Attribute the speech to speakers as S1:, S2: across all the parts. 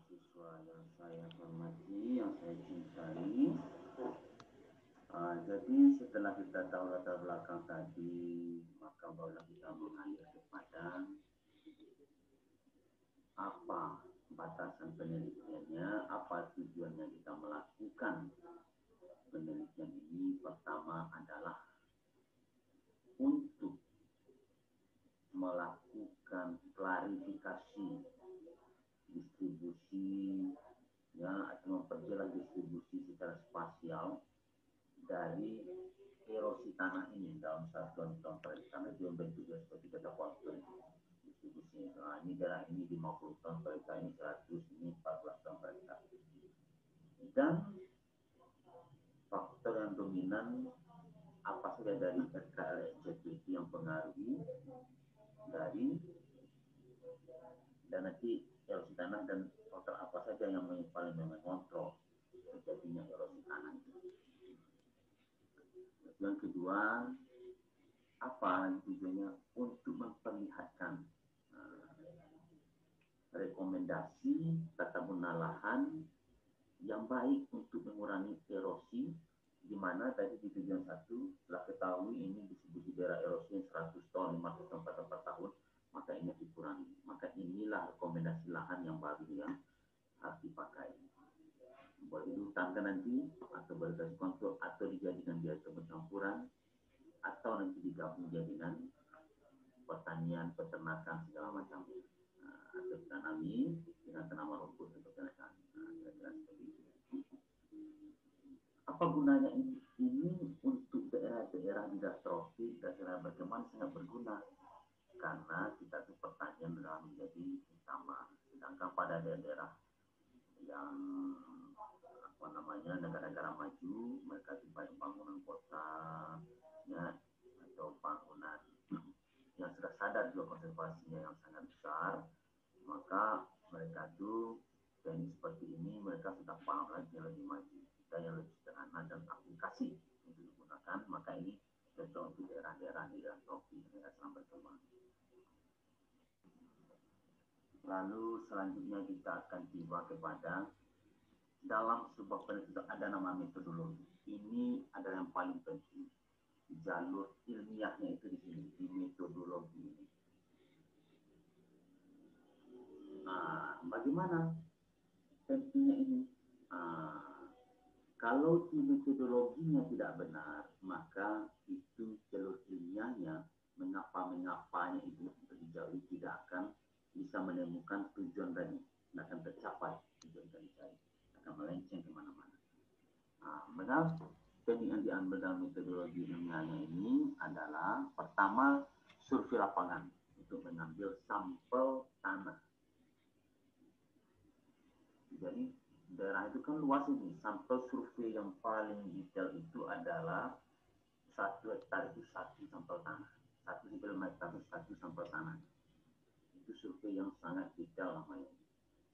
S1: mahasiswa yang saya hormati, yang saya cintai. Jadi setelah kita tahu latar belakang tadi, maka barulah kita mengalir kepada apa batasan penelitiannya, apa tujuannya kita melakukan penelitian ini. Pertama adalah untuk melakukan klarifikasi distribusi, ya, atau memperjelas distribusi secara spasial dari erosi tanah ini dalam satuan tahun per hektar. Itu yang bentuknya seperti data kuantum distribusi. Nah, ini daerah ini 50 ton per hektar, ini 100, ini 14 ton per hektar. Dan faktor yang dominan apa saja dari RKLSJP yang pengaruhi dari, dan nanti erosi tanah, dan faktor apa saja yang paling mengontrol terjadinya erosi tanah itu. Yang kedua, apa tujuannya? Untuk memperlihatkan rekomendasi tata guna lahan yang baik untuk mengurangi erosi, di mana tadi di tujuan 1 telah ketahui ini distribusi daerah erosi 100 ton, 500 ton per tahun, maka ini dikurangi. Maka inilah rekomendasi lahan yang baru yang harus dipakai. Boleh dihutankan nanti, atau berbasis kontur, atau dijadikan biaya campuran, atau nanti digabung jadikan pertanian, peternakan, segala macam. Atau ditanami dengan tanaman rumput untuk kenaikan. Kira-kira seperti itu. Apa gunanya ini? Ini untuk daerah-daerah tidak tropik, daerah berkembang sangat berguna. Karena kita tuh pertanian adalah menjadi utama. Sedangkan pada daerah yang negara-negara maju, mereka dibayar bangunan kota, ya, atau bangunan yang sudah sadar juga konservasinya yang sangat besar, maka mereka tuh teknik seperti ini mereka sudah paham lagi yang lebih maju. Kita yang lebih sederhana dan aplikasi untuk digunakan, maka ini cocok untuk daerah-daerah di daerah tropis, daerah sedang berkembang. Lalu selanjutnya kita akan tiba kepada dalam sebuah penelitian ada nama metodologi. Ini adalah yang paling penting. Jalur ilmiahnya itu di sini, di metodologi ini. Nah, bagaimana pentingnya ini? Kalau di metodologinya tidak benar, maka itu jalur ilmiahnya, mengapa-mengapanya itu dijauhi, tidak akan bisa menemukan tujuan tadi, tidak akan tercapai tujuan tadi, akan melenceng kemana-mana. Mengapa teknik yang diambil dalam metodologi ilmiahnya ini adalah pertama survei lapangan untuk mengambil sampel tanah. Jadi daerah itu kan luas ini, sampel survei yang paling detail itu adalah 1 hektar itu 1 sampel tanah, 1 kilometer itu 1 sampel tanah. Itu survei yang sangat detail namanya.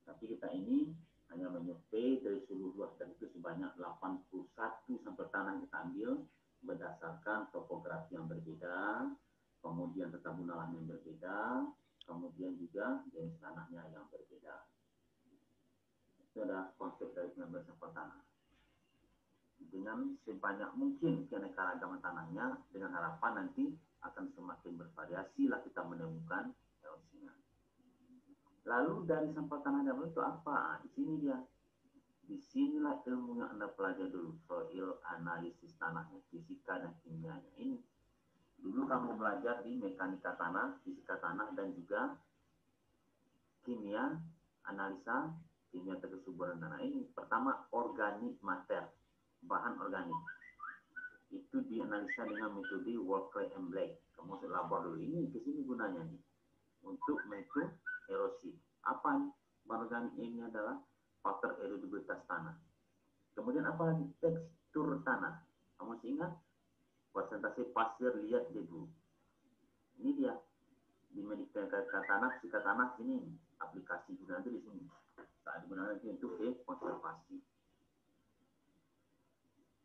S1: Tapi kita ini hanya menyurvei dari seluruh luas, dan itu sebanyak 81 sampel tanah kita ambil berdasarkan topografi yang berbeda, kemudian tata guna lahan yang berbeda, kemudian juga jenis tanahnya yang berbeda. Itu adalah konsep dari pengambilan sampel tanah. Dengan sebanyak mungkin keanekaragaman tanahnya, dengan harapan nanti akan semakin bervariasi lah kita menemukan erosinya. Lalu dari sampel tanah dalam itu apa? Di sini dia. Di sinilah ilmu yang Anda pelajari dulu, soil analisis tanahnya, fisika dan kimianya. Ini dulu kamu belajar di mekanika tanah, fisika tanah, dan juga kimia, analisa kimia kesuburan tanah. Ini pertama organik matter, bahan organik. Itu dianalisa dengan metode Walker and Blake. Kamu harus labor dulu. Ini kesini gunanya nih, untuk menghitung erosi. Apa bahan organik ini? Adalah faktor erodibilitas tanah. Kemudian apa lagi? Tekstur tanah. Kamu masih ingat? Persentase pasir, liat, debu. Ini dia. Di mekanika tanah, fisika tanah, sini aplikasi gunanya di sini. Saat digunakan itu untuk konservasi.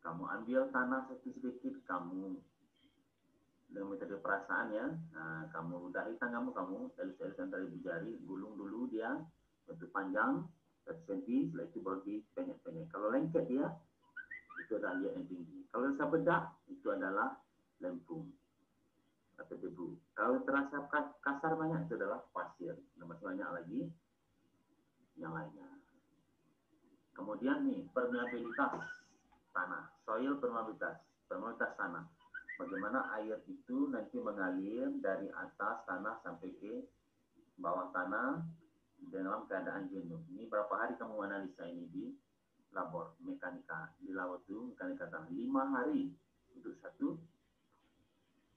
S1: Kamu ambil tanah sedikit, kamu dengan metode perasaan ya, kamu ludahi tanganmu, kamu elus-eluskan dari jari, gulung dulu dia bentuk panjang, cm, setelah itu baru pendek-pendek. Kalau lengket dia, itu adalah liat yang tinggi. Kalau terasa bedak, itu adalah lempung atau debu. Kalau terasa kasar banyak, itu adalah pasir. Dan masih banyak lagi yang lainnya. Kemudian nih, permeabilitas tanah, soil permeabilitas tanah. Bagaimana air itu nanti mengalir dari atas tanah sampai ke bawah tanah dalam keadaan jenuh. Ini berapa hari kamu analisa ini di labor mekanika, di labor itu mekanika tanah 5 hari untuk satu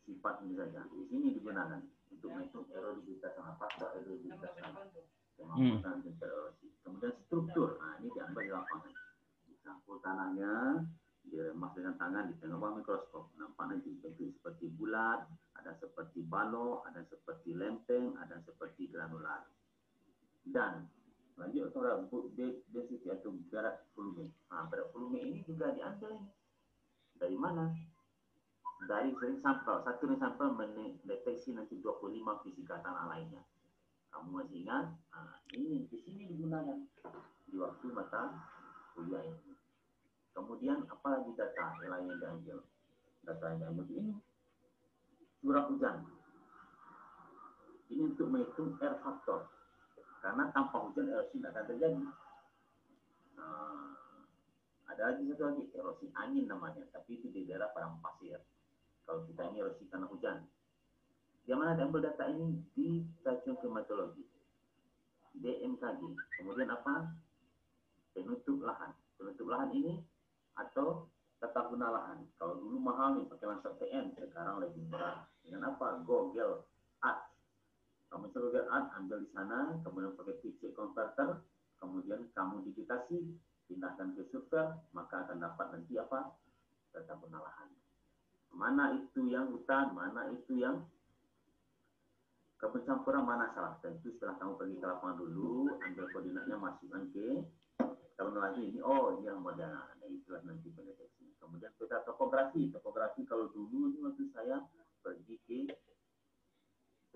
S1: sifat ini saja. Di sini digunakan untuk menghitung erodibilitas tanah, faktor erodibilitas tanah, kemampuan dan erosi. Kemudian struktur, nah ini diambil di lapangan. Dicampur tanahnya, diremas dengan tangan di tengah bawah mikroskop. Nampak nanti bentuk seperti bulat, ada seperti balok, ada seperti lempeng, ada seperti granular. Dan lanjut saudara, density atau berat volume. Nah, berat volume ini juga diambil ini. Dari mana? Dari ring sampel. Satu ring sampel mendeteksi nanti 25 fisika tanah lainnya. Kamu masih ingat? Nah, ini di sini digunakan di waktu mata kuliah ini. Kemudian apa lagi data yang lain yang diambil? Data yang diambil ini curah hujan. Ini untuk menghitung air factor. Karena tanpa hujan erosi tidak akan terjadi. Ada lagi satu lagi, erosi angin namanya, tapi itu di daerah padang pasir. Kalau kita ini erosi karena hujan. Di mana diambil data ini? Di stasiun klimatologi, BMKG. Kemudian apa? Penutup lahan. Penutup lahan ini atau tata guna lahan. Kalau dulu mahal nih pakai lansat TN, sekarang lebih murah. Dengan apa? Google Earth. Kamu Google Earth ambil di sana, kemudian pakai PC converter, kemudian kamu digitasi, pindahkan ke server, maka akan dapat nanti apa? Tata guna lahan. Mana itu yang hutan, mana itu yang kepencampuran, mana salah. Tentu setelah kamu pergi ke lapangan dulu, ambil koordinatnya, masukkan ke kalau lagi ini, oh ini yang modern. Nah, itulah nanti pendeteksi. Kemudian peta topografi. Topografi kalau dulu ini waktu saya pergi ke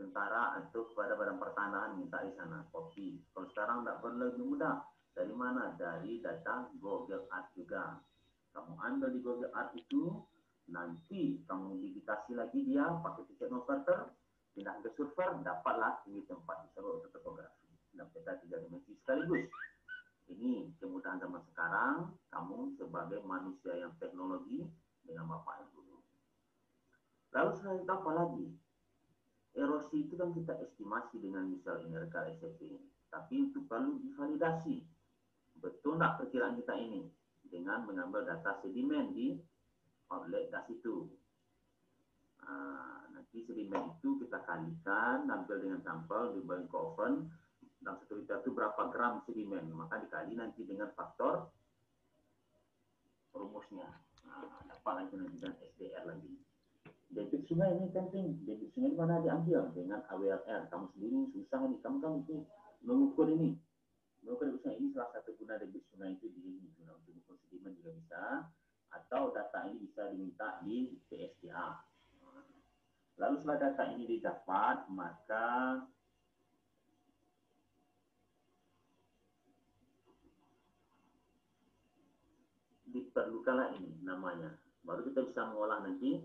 S1: tentara atau kepada badan pertanahan minta di sana kopi. Kalau sekarang tidak perlu, lebih mudah. Dari mana? Dari data Google Earth juga. Kamu ambil di Google Earth itu, nanti kamu digitasi lagi dia pakai tiket converter, pindah ke server, dapatlah ini tempat disebut topografi. Dan peta 3 dimensi sekaligus. Ini kemudahan zaman sekarang, kamu sebagai manusia yang teknologi dengan bapak yang dulu. Lalu selain itu apa lagi? Erosi itu kan kita estimasi dengan misal inergal SFP ini. Tapi itu perlu divalidasi. Betul nggak perkiraan kita ini? Dengan mengambil data sedimen di outlet gas itu. Nanti sedimen itu kita kalikan, ambil dengan sampel, dibawa ke oven. Dalam 1 liter itu berapa gram sedimen, maka dikali nanti dengan faktor rumusnya. Dapat lagi nanti dengan SDR lagi. Debit sungai ini penting. Debit sungai mana diambil? Dengan AWLR. Kamu sendiri susah nih. Kamu itu mengukur ini. Mengukur debit sungai ini salah satu guna debit sungai itu di ini. Guna untuk mengukur sedimen juga bisa. Atau data ini bisa diminta di PSDA. Lalu setelah data ini didapat, maka diperlukanlah ini namanya. Baru kita bisa mengolah nanti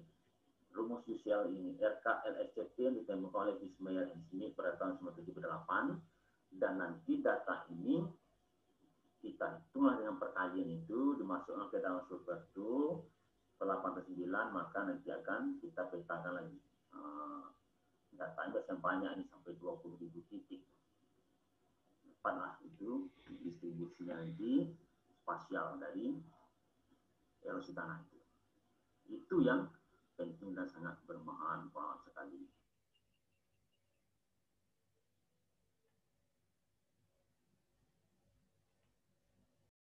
S1: rumus sosial ini. RKLSCP yang ditemukan oleh Bismayer di sini pada tahun 1978. Dan nanti data ini kita hitunglah dengan perkalian itu, dimasukkan ke dalam server itu, setelah 89, maka nanti akan kita petakan lagi. Datanya yang banyak ini sampai 20.000 titik. Dapatlah itu distribusinya nanti spasial dari erosi tanah itu. Itu yang penting dan sangat bermanfaat.